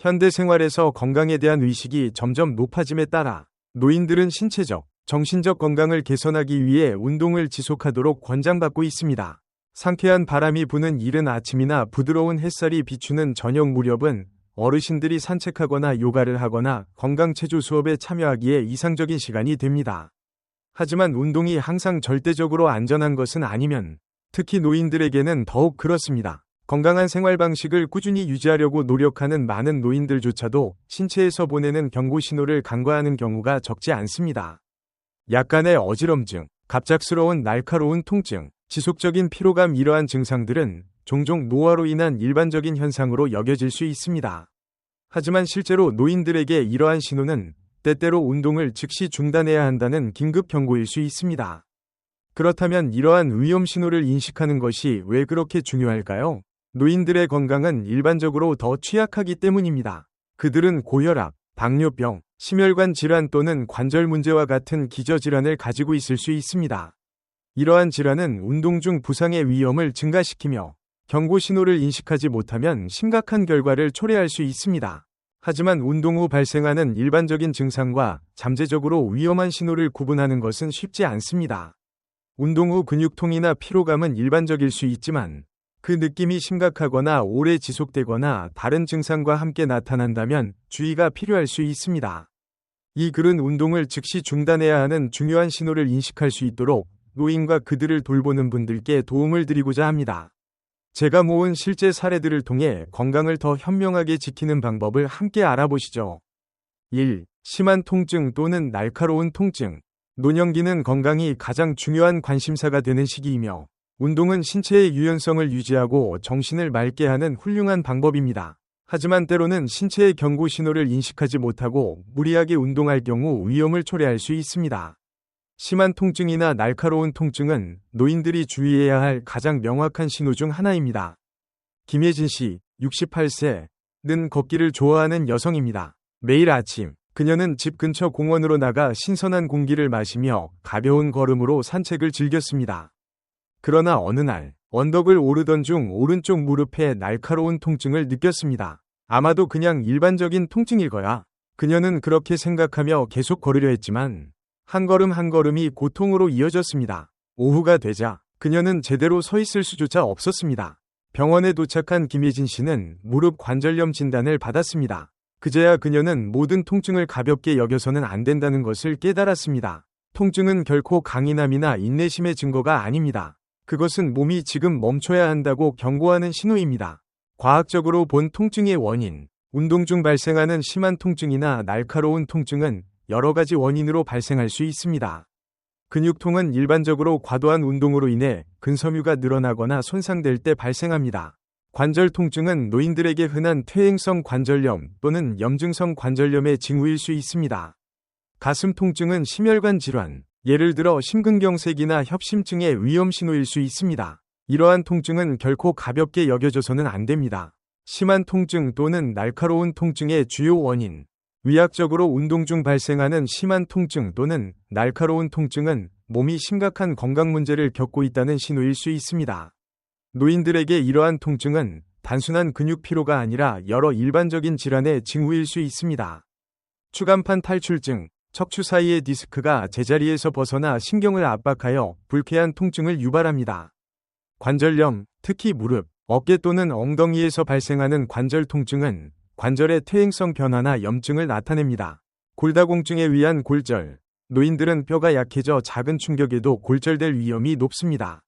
현대 생활에서 건강에 대한 의식이 점점 높아짐에 따라 노인들은 신체적, 정신적 건강을 개선하기 위해 운동을 지속하도록 권장받고 있습니다. 상쾌한 바람이 부는 이른 아침이나 부드러운 햇살이 비추는 저녁 무렵은 어르신들이 산책하거나 요가를 하거나 건강체조 수업에 참여하기에 이상적인 시간이 됩니다. 하지만 운동이 항상 절대적으로 안전한 것은 아니면 특히 노인들에게는 더욱 그렇습니다. 건강한 생활 방식을 꾸준히 유지하려고 노력하는 많은 노인들조차도 신체에서 보내는 경고 신호를 간과하는 경우가 적지 않습니다. 약간의 어지럼증, 갑작스러운 날카로운 통증, 지속적인 피로감 이러한 증상들은 종종 노화로 인한 일반적인 현상으로 여겨질 수 있습니다. 하지만 실제로 노인들에게 이러한 신호는 때때로 운동을 즉시 중단해야 한다는 긴급 경고일 수 있습니다. 그렇다면 이러한 위험 신호를 인식하는 것이 왜 그렇게 중요할까요? 노인들의 건강은 일반적으로 더 취약하기 때문입니다. 그들은 고혈압, 당뇨병, 심혈관 질환 또는 관절 문제와 같은 기저질환을 가지고 있을 수 있습니다. 이러한 질환은 운동 중 부상의 위험을 증가시키며 경고 신호를 인식하지 못하면 심각한 결과를 초래할 수 있습니다. 하지만 운동 후 발생하는 일반적인 증상과 잠재적으로 위험한 신호를 구분하는 것은 쉽지 않습니다. 운동 후 근육통이나 피로감은 일반적일 수 있지만 그 느낌이 심각하거나 오래 지속되거나 다른 증상과 함께 나타난다면 주의가 필요할 수 있습니다. 이 글은 운동을 즉시 중단해야 하는 중요한 신호를 인식할 수 있도록 노인과 그들을 돌보는 분들께 도움을 드리고자 합니다. 제가 모은 실제 사례들을 통해 건강을 더 현명하게 지키는 방법을 함께 알아보시죠. 1. 심한 통증 또는 날카로운 통증. 노년기는 건강이 가장 중요한 관심사가 되는 시기이며 운동은 신체의 유연성을 유지하고 정신을 맑게 하는 훌륭한 방법입니다. 하지만 때로는 신체의 경고 신호를 인식하지 못하고 무리하게 운동할 경우 위험을 초래할 수 있습니다. 심한 통증이나 날카로운 통증은 노인들이 주의해야 할 가장 명확한 신호 중 하나입니다. 김예진 씨, 68세는 걷기를 좋아하는 여성입니다. 매일 아침, 그녀는 집 근처 공원으로 나가 신선한 공기를 마시며 가벼운 걸음으로 산책을 즐겼습니다. 그러나 어느 날, 언덕을 오르던 중 오른쪽 무릎에 날카로운 통증을 느꼈습니다. 아마도 그냥 일반적인 통증일 거야. 그녀는 그렇게 생각하며 계속 걸으려 했지만 한 걸음 한 걸음이 고통으로 이어졌습니다. 오후가 되자 그녀는 제대로 서 있을 수조차 없었습니다. 병원에 도착한 김예진 씨는 무릎 관절염 진단을 받았습니다. 그제야 그녀는 모든 통증을 가볍게 여겨서는 안 된다는 것을 깨달았습니다. 통증은 결코 강인함이나 인내심의 증거가 아닙니다. 그것은 몸이 지금 멈춰야 한다고 경고하는 신호입니다. 과학적으로 본 통증의 원인, 운동 중 발생하는 심한 통증이나 날카로운 통증은 여러 가지 원인으로 발생할 수 있습니다. 근육통은 일반적으로 과도한 운동으로 인해 근섬유가 늘어나거나 손상될 때 발생합니다. 관절 통증은 노인들에게 흔한 퇴행성 관절염 또는 염증성 관절염의 징후일 수 있습니다. 가슴 통증은 심혈관 질환, 예를 들어 심근경색이나 협심증의 위험 신호일 수 있습니다. 이러한 통증은 결코 가볍게 여겨져서는 안 됩니다. 심한 통증 또는 날카로운 통증의 주요 원인. 의학적으로 운동 중 발생하는 심한 통증 또는 날카로운 통증은 몸이 심각한 건강 문제를 겪고 있다는 신호일 수 있습니다. 노인들에게 이러한 통증은 단순한 근육 피로가 아니라 여러 일반적인 질환의 징후일 수 있습니다. 추간판 탈출증. 척추 사이의 디스크가 제자리에서 벗어나 신경을 압박하여 불쾌한 통증을 유발합니다. 관절염, 특히 무릎, 어깨 또는 엉덩이에서 발생하는 관절 통증은 관절의 퇴행성 변화나 염증을 나타냅니다. 골다공증에 의한 골절. 노인들은 뼈가 약해져 작은 충격에도 골절될 위험이 높습니다.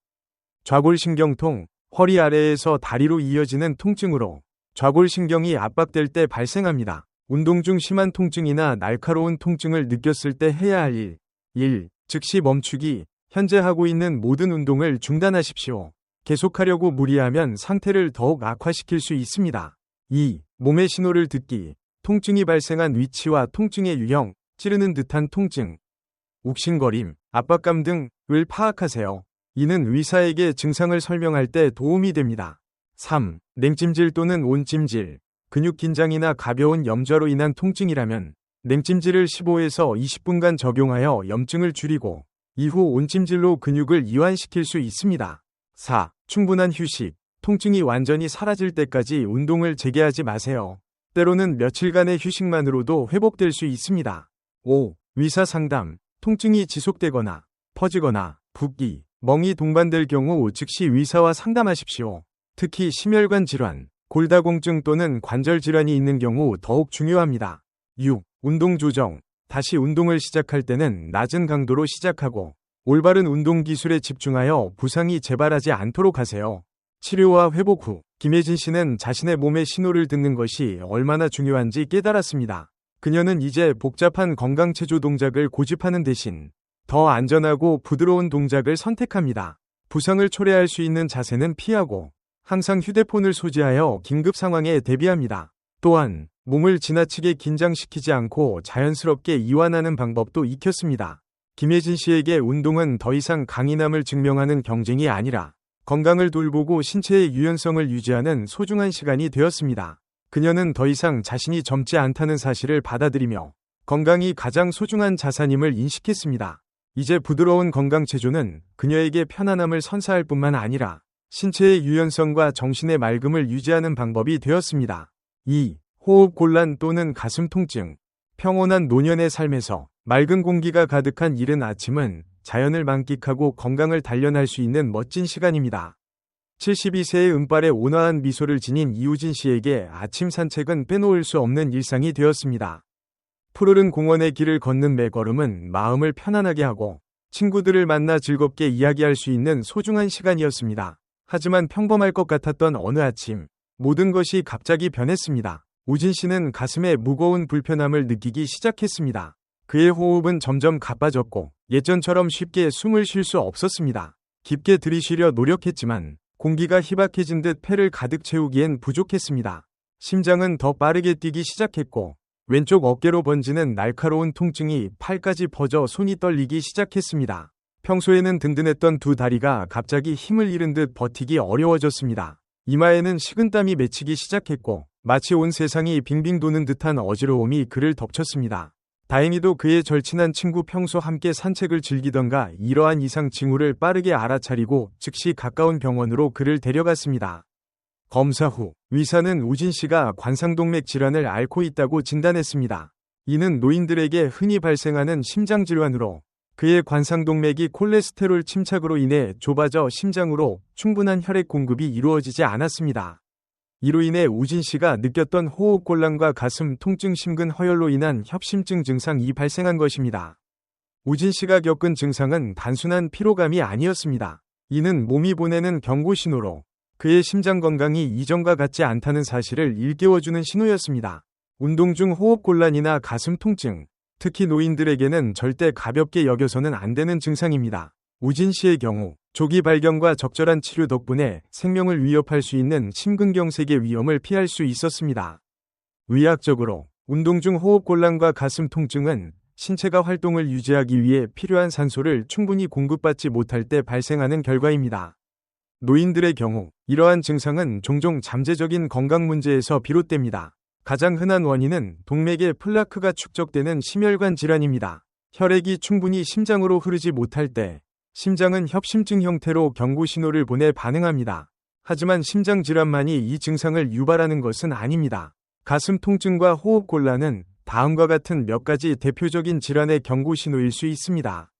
좌골신경통, 허리 아래에서 다리로 이어지는 통증으로 좌골신경이 압박될 때 발생합니다. 운동 중 심한 통증이나 날카로운 통증을 느꼈을 때 해야 할 일. 1. 즉시 멈추기. 현재 하고 있는 모든 운동을 중단하십시오. 계속하려고 무리하면 상태를 더욱 악화시킬 수 있습니다. 2. 몸의 신호를 듣기. 통증이 발생한 위치와 통증의 유형, 찌르는 듯한 통증, 욱신거림, 압박감 등을 파악하세요. 이는 의사에게 증상을 설명할 때 도움이 됩니다. 3. 냉찜질 또는 온찜질. 근육 긴장이나 가벼운 염좌로 인한 통증이라면 냉찜질을 15에서 20분간 적용하여 염증을 줄이고 이후 온찜질로 근육을 이완시킬 수 있습니다. 4. 충분한 휴식. 통증이 완전히 사라질 때까지 운동을 재개하지 마세요. 때로는 며칠간의 휴식만으로도 회복될 수 있습니다. 5. 위사 상담. 통증이 지속되거나 퍼지거나 붓기, 멍이 동반될 경우 즉시 위사와 상담하십시오. 특히 심혈관 질환, 골다공증 또는 관절 질환이 있는 경우 더욱 중요합니다. 6. 운동 조정. 다시 운동을 시작할 때는 낮은 강도로 시작하고 올바른 운동 기술에 집중하여 부상이 재발하지 않도록 하세요. 치료와 회복 후 김혜진 씨는 자신의 몸의 신호를 듣는 것이 얼마나 중요한지 깨달았습니다. 그녀는 이제 복잡한 건강체조 동작을 고집하는 대신 더 안전하고 부드러운 동작을 선택합니다. 부상을 초래할 수 있는 자세는 피하고 항상 휴대폰을 소지하여 긴급 상황에 대비합니다. 또한 몸을 지나치게 긴장시키지 않고 자연스럽게 이완하는 방법도 익혔습니다. 김혜진 씨에게 운동은 더 이상 강인함을 증명하는 경쟁이 아니라 건강을 돌보고 신체의 유연성을 유지하는 소중한 시간이 되었습니다. 그녀는 더 이상 자신이 젊지 않다는 사실을 받아들이며 건강이 가장 소중한 자산임을 인식했습니다. 이제 부드러운 건강체조는 그녀에게 편안함을 선사할 뿐만 아니라 신체의 유연성과 정신의 맑음을 유지하는 방법이 되었습니다. 2. 호흡 곤란 또는 가슴 통증. 평온한 노년의 삶에서 맑은 공기가 가득한 이른 아침은 자연을 만끽하고 건강을 단련할 수 있는 멋진 시간입니다. 72세의 은발에 온화한 미소를 지닌 이우진 씨에게 아침 산책은 빼놓을 수 없는 일상이 되었습니다. 푸르른 공원의 길을 걷는 매 걸음은 마음을 편안하게 하고 친구들을 만나 즐겁게 이야기할 수 있는 소중한 시간이었습니다. 하지만 평범할 것 같았던 어느 아침, 모든 것이 갑자기 변했습니다. 우진 씨는 가슴에 무거운 불편함을 느끼기 시작했습니다. 그의 호흡은 점점 가빠졌고 예전처럼 쉽게 숨을 쉴 수 없었습니다. 깊게 들이쉬려 노력했지만 공기가 희박해진 듯 폐를 가득 채우기엔 부족했습니다. 심장은 더 빠르게 뛰기 시작했고 왼쪽 어깨로 번지는 날카로운 통증이 팔까지 퍼져 손이 떨리기 시작했습니다. 평소에는 든든했던 두 다리가 갑자기 힘을 잃은 듯 버티기 어려워졌습니다. 이마에는 식은땀이 맺히기 시작했고 마치 온 세상이 빙빙 도는 듯한 어지러움이 그를 덮쳤습니다. 다행히도 그의 절친한 친구 평소 함께 산책을 즐기던가 이러한 이상 징후를 빠르게 알아차리고 즉시 가까운 병원으로 그를 데려갔습니다. 검사 후 의사는 우진 씨가 관상동맥 질환을 앓고 있다고 진단했습니다. 이는 노인들에게 흔히 발생하는 심장 질환으로 그의 관상동맥이 콜레스테롤 침착으로 인해 좁아져 심장으로 충분한 혈액 공급이 이루어지지 않았습니다. 이로 인해 우진 씨가 느꼈던 호흡곤란과 가슴 통증, 심근 허열로 인한 협심증 증상이 발생한 것입니다. 우진 씨가 겪은 증상은 단순한 피로감이 아니었습니다. 이는 몸이 보내는 경고 신호로 그의 심장 건강이 이전과 같지 않다는 사실을 일깨워주는 신호였습니다. 운동 중 호흡곤란이나 가슴 통증, 특히 노인들에게는 절대 가볍게 여겨서는 안 되는 증상입니다. 우진 씨의 경우 조기 발견과 적절한 치료 덕분에 생명을 위협할 수 있는 심근경색의 위험을 피할 수 있었습니다. 의학적으로 운동 중 호흡곤란과 가슴 통증은 신체가 활동을 유지하기 위해 필요한 산소를 충분히 공급받지 못할 때 발생하는 결과입니다. 노인들의 경우 이러한 증상은 종종 잠재적인 건강 문제에서 비롯됩니다. 가장 흔한 원인은 동맥에 플라크가 축적되는 심혈관 질환입니다. 혈액이 충분히 심장으로 흐르지 못할 때 심장은 협심증 형태로 경고 신호를 보내 반응합니다. 하지만 심장 질환만이 이 증상을 유발하는 것은 아닙니다. 가슴 통증과 호흡 곤란은 다음과 같은 몇 가지 대표적인 질환의 경고 신호일 수 있습니다.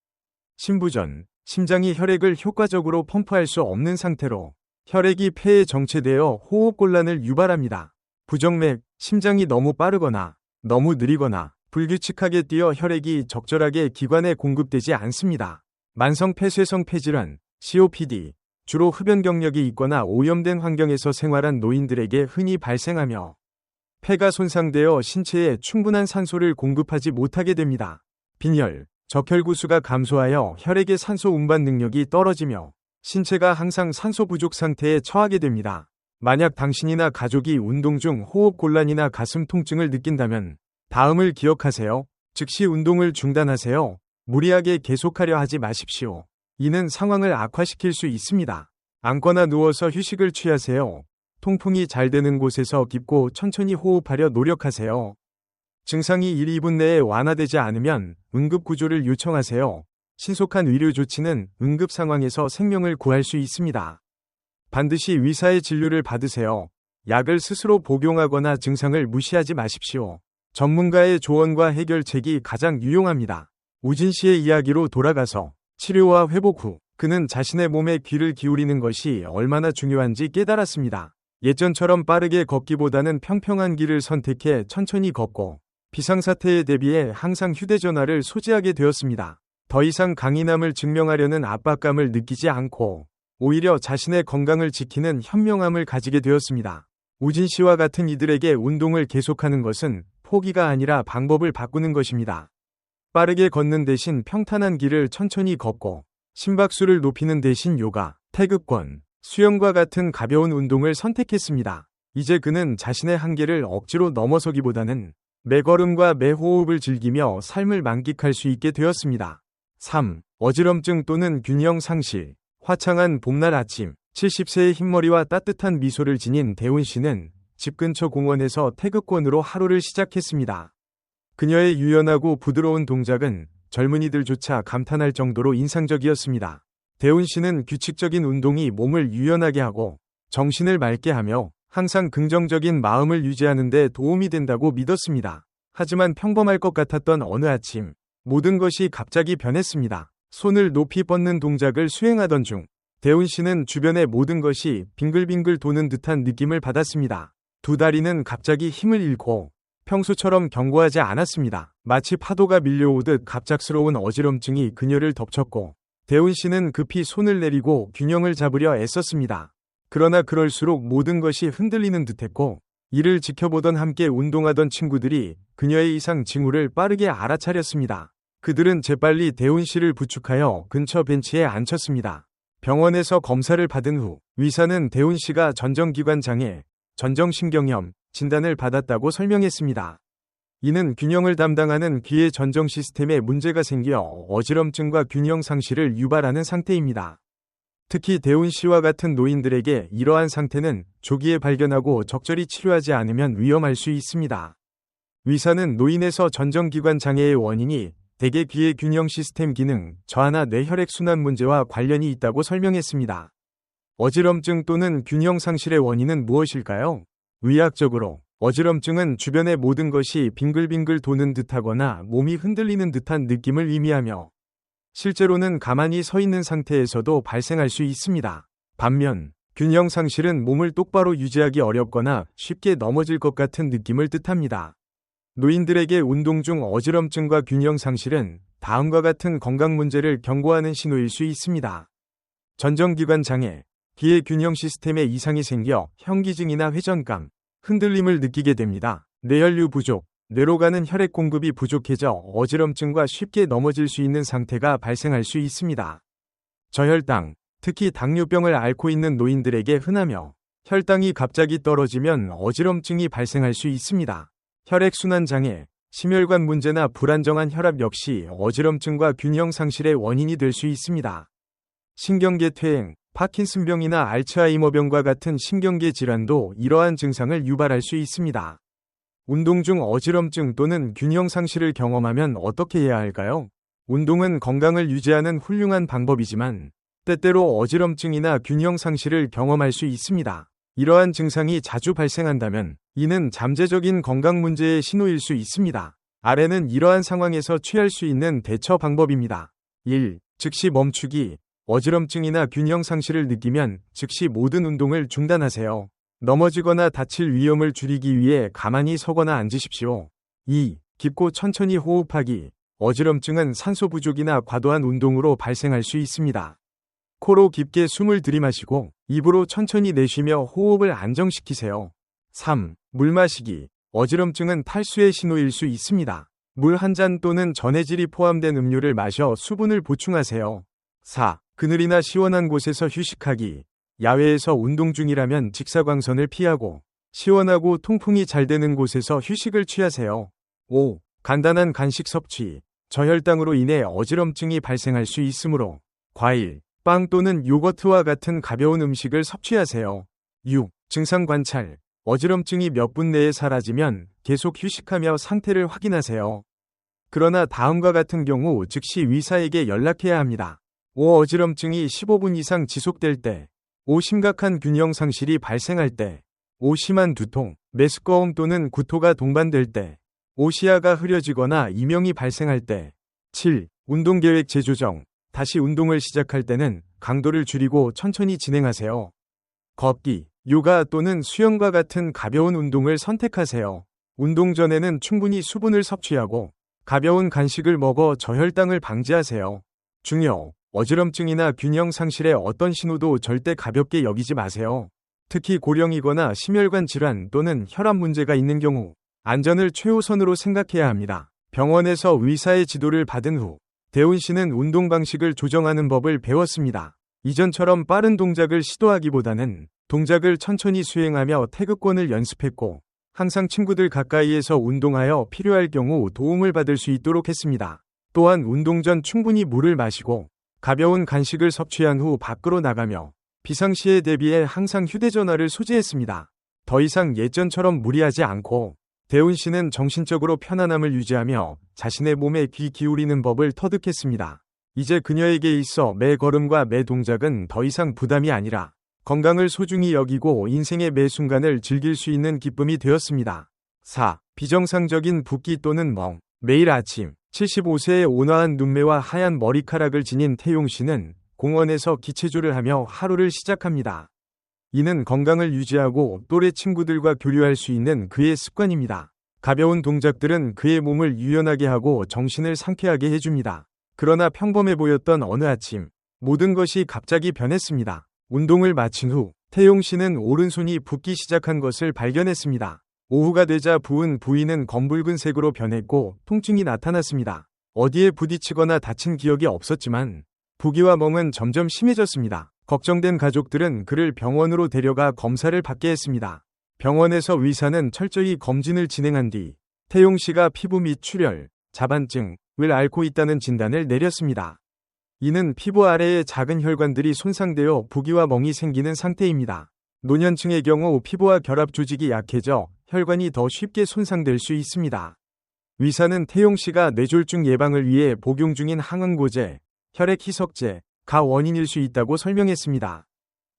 심부전, 심장이 혈액을 효과적으로 펌프할 수 없는 상태로 혈액이 폐에 정체되어 호흡곤란을 유발합니다. 부정맥, 심장이 너무 빠르거나 너무 느리거나 불규칙하게 뛰어 혈액이 적절하게 기관에 공급되지 않습니다. 만성 폐쇄성 폐질환, COPD, 주로 흡연 경력이 있거나 오염된 환경에서 생활한 노인들에게 흔히 발생하며 폐가 손상되어 신체에 충분한 산소를 공급하지 못하게 됩니다. 빈혈, 적혈구수가 감소하여 혈액의 산소 운반 능력이 떨어지며 신체가 항상 산소 부족 상태에 처하게 됩니다. 만약 당신이나 가족이 운동 중 호흡곤란이나 가슴 통증을 느낀다면 다음을 기억하세요. 즉시 운동을 중단하세요. 무리하게 계속하려 하지 마십시오. 이는 상황을 악화시킬 수 있습니다. 앉거나 누워서 휴식을 취하세요. 통풍이 잘 되는 곳에서 깊고 천천히 호흡하려 노력하세요. 증상이 1, 2분 내에 완화되지 않으면 응급구조를 요청하세요. 신속한 의료 조치는 응급 상황에서 생명을 구할 수 있습니다. 반드시 의사의 진료를 받으세요. 약을 스스로 복용하거나 증상을 무시하지 마십시오. 전문가의 조언과 해결책이 가장 유용합니다. 우진 씨의 이야기로 돌아가서 치료와 회복 후 그는 자신의 몸에 귀를 기울이는 것이 얼마나 중요한지 깨달았습니다. 예전처럼 빠르게 걷기보다는 평평한 길을 선택해 천천히 걷고 비상사태에 대비해 항상 휴대전화를 소지하게 되었습니다. 더 이상 강인함을 증명하려는 압박감을 느끼지 않고 오히려 자신의 건강을 지키는 현명함을 가지게 되었습니다. 우진 씨와 같은 이들에게 운동을 계속하는 것은 포기가 아니라 방법을 바꾸는 것입니다. 빠르게 걷는 대신 평탄한 길을 천천히 걷고 심박수를 높이는 대신 요가, 태극권, 수영과 같은 가벼운 운동을 선택했습니다. 이제 그는 자신의 한계를 억지로 넘어서기보다는 매 걸음과 매 호흡을 즐기며 삶을 만끽할 수 있게 되었습니다. 3. 어지럼증 또는 균형 상실. 화창한 봄날 아침, 70세의 흰머리와 따뜻한 미소를 지닌 대훈 씨는 집 근처 공원에서 태극권으로 하루를 시작했습니다. 그녀의 유연하고 부드러운 동작은 젊은이들조차 감탄할 정도로 인상적이었습니다. 대훈 씨는 규칙적인 운동이 몸을 유연하게 하고 정신을 맑게 하며 항상 긍정적인 마음을 유지하는 데 도움이 된다고 믿었습니다. 하지만 평범할 것 같았던 어느 아침, 모든 것이 갑자기 변했습니다. 손을 높이 뻗는 동작을 수행하던 중, 대훈 씨는 주변의 모든 것이 빙글빙글 도는 듯한 느낌을 받았습니다. 두 다리는 갑자기 힘을 잃고 평소처럼 견고하지 않았습니다. 마치 파도가 밀려오듯 갑작스러운 어지럼증이 그녀를 덮쳤고, 대훈 씨는 급히 손을 내리고 균형을 잡으려 애썼습니다. 그러나 그럴수록 모든 것이 흔들리는 듯했고, 이를 지켜보던 함께 운동하던 친구들이 그녀의 이상 징후를 빠르게 알아차렸습니다. 그들은 재빨리 대훈 씨를 부축하여 근처 벤치에 앉혔습니다. 병원에서 검사를 받은 후 의사는 대훈 씨가 전정기관 장애, 전정신경염 진단을 받았다고 설명했습니다. 이는 균형을 담당하는 귀의 전정 시스템에 문제가 생겨 어지럼증과 균형 상실을 유발하는 상태입니다. 특히 대훈 씨와 같은 노인들에게 이러한 상태는 조기에 발견하고 적절히 치료하지 않으면 위험할 수 있습니다. 의사는 노인에서 전정기관 장애의 원인이 대개 귀의 균형 시스템 기능 저하나 뇌혈액 순환 문제와 관련이 있다고 설명했습니다. 어지럼증 또는 균형 상실의 원인은 무엇일까요? 의학적으로 어지럼증은 주변의 모든 것이 빙글빙글 도는 듯하거나 몸이 흔들리는 듯한 느낌을 의미하며 실제로는 가만히 서 있는 상태에서도 발생할 수 있습니다. 반면 균형 상실은 몸을 똑바로 유지하기 어렵거나 쉽게 넘어질 것 같은 느낌을 뜻합니다. 노인들에게 운동 중 어지럼증과 균형 상실은 다음과 같은 건강 문제를 경고하는 신호일 수 있습니다. 전정기관 장애, 귀의 균형 시스템에 이상이 생겨 현기증이나 회전감, 흔들림을 느끼게 됩니다. 뇌혈류 부족, 뇌로 가는 혈액 공급이 부족해져 어지럼증과 쉽게 넘어질 수 있는 상태가 발생할 수 있습니다. 저혈당, 특히 당뇨병을 앓고 있는 노인들에게 흔하며 혈당이 갑자기 떨어지면 어지럼증이 발생할 수 있습니다. 혈액순환 장애, 심혈관 문제나 불안정한 혈압 역시 어지럼증과 균형 상실의 원인이 될 수 있습니다. 신경계 퇴행, 파킨슨병이나 알츠하이머병과 같은 신경계 질환도 이러한 증상을 유발할 수 있습니다. 운동 중 어지럼증 또는 균형 상실을 경험하면 어떻게 해야 할까요? 운동은 건강을 유지하는 훌륭한 방법이지만 때때로 어지럼증이나 균형 상실을 경험할 수 있습니다. 이러한 증상이 자주 발생한다면 이는 잠재적인 건강 문제의 신호일 수 있습니다. 아래는 이러한 상황에서 취할 수 있는 대처 방법입니다. 1. 즉시 멈추기. 어지럼증이나 균형 상실을 느끼면 즉시 모든 운동을 중단하세요. 넘어지거나 다칠 위험을 줄이기 위해 가만히 서거나 앉으십시오. 2. 깊고 천천히 호흡하기. 어지럼증은 산소 부족이나 과도한 운동으로 발생할 수 있습니다. 코로 깊게 숨을 들이마시고 입으로 천천히 내쉬며 호흡을 안정시키세요. 3. 물 마시기. 어지럼증은 탈수의 신호일 수 있습니다. 물 한 잔 또는 전해질이 포함된 음료를 마셔 수분을 보충하세요. 4. 그늘이나 시원한 곳에서 휴식하기. 야외에서 운동 중이라면 직사광선을 피하고 시원하고 통풍이 잘 되는 곳에서 휴식을 취하세요. 5. 간단한 간식 섭취. 저혈당으로 인해 어지럼증이 발생할 수 있으므로 과일, 빵 또는 요거트와 같은 가벼운 음식을 섭취하세요. 6. 증상 관찰. 어지럼증이 몇 분 내에 사라지면 계속 휴식하며 상태를 확인하세요. 그러나 다음과 같은 경우 즉시 의사에게 연락해야 합니다. 5. 어지럼증이 15분 이상 지속될 때. 5. 심각한 균형 상실이 발생할 때. 오심한 두통, 메스꺼움 또는 구토가 동반될 때, 오시야가 흐려지거나 이명이 발생할 때. 7. 운동계획 재조정. 다시 운동을 시작할 때는 강도를 줄이고 천천히 진행하세요. 걷기, 요가 또는 수영과 같은 가벼운 운동을 선택하세요. 운동 전에는 충분히 수분을 섭취하고 가벼운 간식을 먹어 저혈당을 방지하세요. 중요, 어지럼증이나 균형 상실의 어떤 신호도 절대 가볍게 여기지 마세요. 특히 고령이거나 심혈관 질환 또는 혈압 문제가 있는 경우 안전을 최우선으로 생각해야 합니다. 병원에서 의사의 지도를 받은 후 대훈 씨는 운동 방식을 조정하는 법을 배웠습니다. 이전처럼 빠른 동작을 시도하기보다는 동작을 천천히 수행하며 태극권을 연습했고 항상 친구들 가까이에서 운동하여 필요할 경우 도움을 받을 수 있도록 했습니다. 또한 운동 전 충분히 물을 마시고 가벼운 간식을 섭취한 후 밖으로 나가며 비상시에 대비해 항상 휴대전화를 소지했습니다. 더 이상 예전처럼 무리하지 않고 대훈 씨는 정신적으로 편안함을 유지하며 자신의 몸에 귀 기울이는 법을 터득했습니다. 이제 그녀에게 있어 매 걸음과 매 동작은 더 이상 부담이 아니라 건강을 소중히 여기고 인생의 매 순간을 즐길 수 있는 기쁨이 되었습니다. 4. 비정상적인 붓기 또는 멍. 매일 아침 75세의 온화한 눈매와 하얀 머리카락을 지닌 태용 씨는 공원에서 기체조를 하며 하루를 시작합니다. 이는 건강을 유지하고 또래 친구들과 교류할 수 있는 그의 습관입니다. 가벼운 동작들은 그의 몸을 유연하게 하고 정신을 상쾌하게 해줍니다. 그러나 평범해 보였던 어느 아침, 모든 것이 갑자기 변했습니다. 운동을 마친 후 태용 씨는 오른손이 붓기 시작한 것을 발견했습니다. 오후가 되자 부은 부위는 검붉은 색으로 변했고 통증이 나타났습니다. 어디에 부딪히거나 다친 기억이 없었지만 부기와 멍은 점점 심해졌습니다. 걱정된 가족들은 그를 병원으로 데려가 검사를 받게 했습니다. 병원에서 의사는 철저히 검진을 진행한 뒤 태용 씨가 피부 및 출혈, 자반증을 앓고 있다는 진단을 내렸습니다. 이는 피부 아래의 작은 혈관들이 손상되어 부기와 멍이 생기는 상태입니다. 노년층의 경우 피부와 결합 조직이 약해져 혈관이 더 쉽게 손상될 수 있습니다. 의사는 태용 씨가 뇌졸중 예방을 위해 복용 중인 항응고제, 혈액 희석제가 원인일 수 있다고 설명했습니다.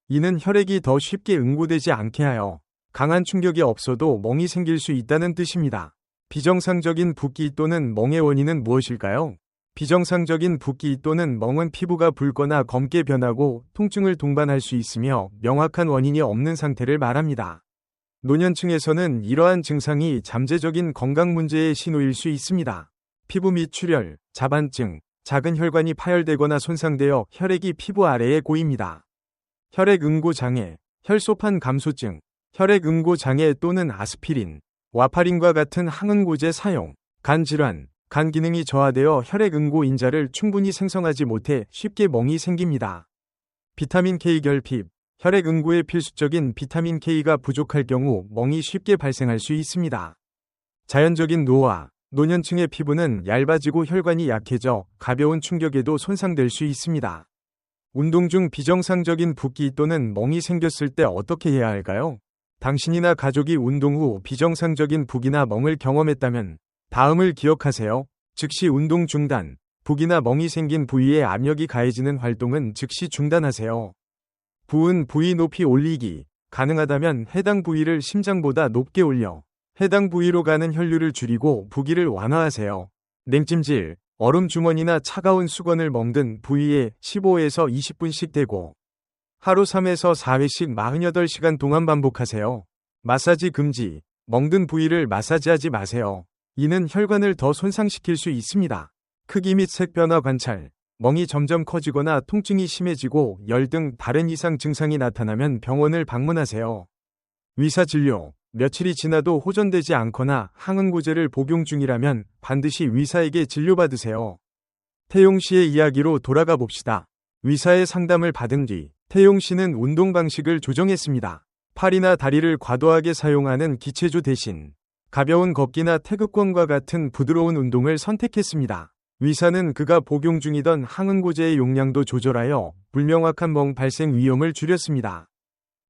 이는 혈액이 더 쉽게 응고되지 않게 하여 강한 충격이 없어도 멍이 생길 수 있다는 뜻입니다. 비정상적인 붓기 또는 멍의 원인은 무엇일까요? 비정상적인 붓기 또는 멍은 피부가 붉거나 검게 변하고 통증을 동반할 수 있으며 명확한 원인이 없는 상태를 말합니다. 노년층에서는 이러한 증상이 잠재적인 건강 문제의 신호일 수 있습니다. 피부 및 출혈, 자반증, 작은 혈관이 파열되거나 손상되어 혈액이 피부 아래에 고입니다. 혈액 응고 장애, 혈소판 감소증, 혈액 응고 장애 또는 아스피린, 와파린과 같은 항응고제 사용, 간 질환, 간 기능이 저하되어 혈액 응고 인자를 충분히 생성하지 못해 쉽게 멍이 생깁니다. 비타민 K 결핍, 혈액 응고에 필수적인 비타민 K가 부족할 경우 멍이 쉽게 발생할 수 있습니다. 자연적인 노화, 노년층의 피부는 얇아지고 혈관이 약해져 가벼운 충격에도 손상될 수 있습니다. 운동 중 비정상적인 붓기 또는 멍이 생겼을 때 어떻게 해야 할까요? 당신이나 가족이 운동 후 비정상적인 붓기나 멍을 경험했다면 다음을 기억하세요. 즉시 운동 중단, 붓기나 멍이 생긴 부위에 압력이 가해지는 활동은 즉시 중단하세요. 부은 부위 높이 올리기, 가능하다면 해당 부위를 심장보다 높게 올려 해당 부위로 가는 혈류를 줄이고 부기를 완화하세요. 냉찜질, 얼음 주머니나 차가운 수건을 멍든 부위에 15에서 20분씩 대고 하루 3에서 4회씩 48시간 동안 반복하세요. 마사지 금지, 멍든 부위를 마사지하지 마세요. 이는 혈관을 더 손상시킬 수 있습니다. 크기 및 색 변화 관찰, 멍이 점점 커지거나 통증이 심해지고 열 등 다른 이상 증상이 나타나면 병원을 방문하세요. 의사 진료, 며칠이 지나도 호전되지 않거나 항응고제를 복용 중이라면 반드시 의사에게 진료받으세요. 태용 씨의 이야기로 돌아가 봅시다. 의사의 상담을 받은 뒤 태용 씨는 운동 방식을 조정했습니다. 팔이나 다리를 과도하게 사용하는 기체조 대신 가벼운 걷기나 태극권과 같은 부드러운 운동을 선택했습니다. 의사는 그가 복용 중이던 항응고제의 용량도 조절하여 불명확한 멍 발생 위험을 줄였습니다.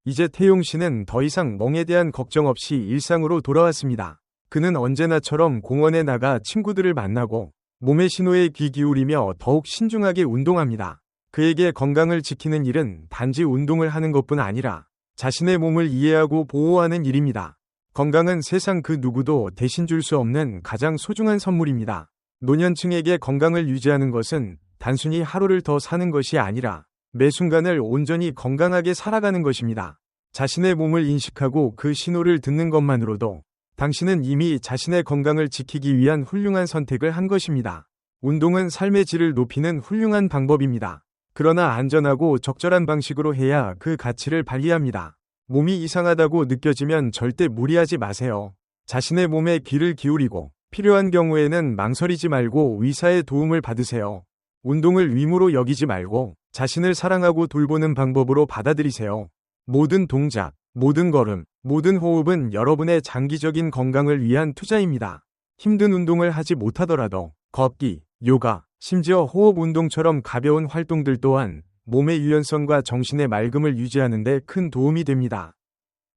이제 태용 씨는 더 이상 멍에 대한 걱정 없이 일상으로 돌아왔습니다. 그는 언제나처럼 공원에 나가 친구들을 만나고 몸의 신호에 귀 기울이며 더욱 신중하게 운동합니다. 그에게 건강을 지키는 일은 단지 운동을 하는 것뿐 아니라 자신의 몸을 이해하고 보호하는 일입니다. 건강은 세상 그 누구도 대신 줄 수 없는 가장 소중한 선물입니다. 노년층에게 건강을 유지하는 것은 단순히 하루를 더 사는 것이 아니라 매 순간을 온전히 건강하게 살아가는 것입니다. 자신의 몸을 인식하고 그 신호를 듣는 것만으로도 당신은 이미 자신의 건강을 지키기 위한 훌륭한 선택을 한 것입니다. 운동은 삶의 질을 높이는 훌륭한 방법입니다. 그러나 안전하고 적절한 방식으로 해야 그 가치를 발휘합니다. 몸이 이상하다고 느껴지면 절대 무리하지 마세요. 자신의 몸에 귀를 기울이고 필요한 경우에는 망설이지 말고 의사의 도움을 받으세요. 운동을 의무로 여기지 말고 자신을 사랑하고 돌보는 방법으로 받아들이세요. 모든 동작, 모든 걸음, 모든 호흡은 여러분의 장기적인 건강을 위한 투자입니다. 힘든 운동을 하지 못하더라도 걷기, 요가, 심지어 호흡 운동처럼 가벼운 활동들 또한 몸의 유연성과 정신의 맑음을 유지하는 데 큰 도움이 됩니다.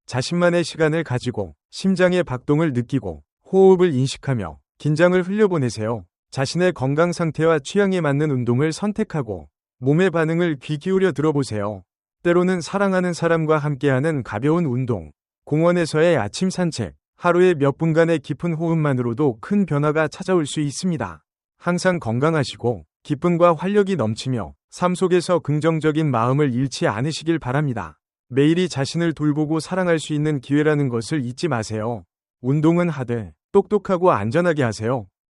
자신만의 시간을 가지고 심장의 박동을 느끼고 호흡을 인식하며 긴장을 흘려보내세요. 자신의 건강 상태와 취향에 맞는 운동을 선택하고 몸의 반응을 귀 기울여 들어보세요. 때로는 사랑하는 사람과 함께하는 가벼운 운동, 공원에서의 아침 산책, 하루에 몇 분간의 깊은 호흡만으로도 큰 변화가 찾아올 수 있습니다. 항상 건강하시고 기쁨과 활력이 넘치며 삶 속에서 긍정적인 마음을 잃지 않으시길 바랍니다. 매일이 자신을 돌보고 사랑할 수 있는 기회라는 것을 잊지 마세요. 운동은 하되 똑똑하고 안전하게 하세요.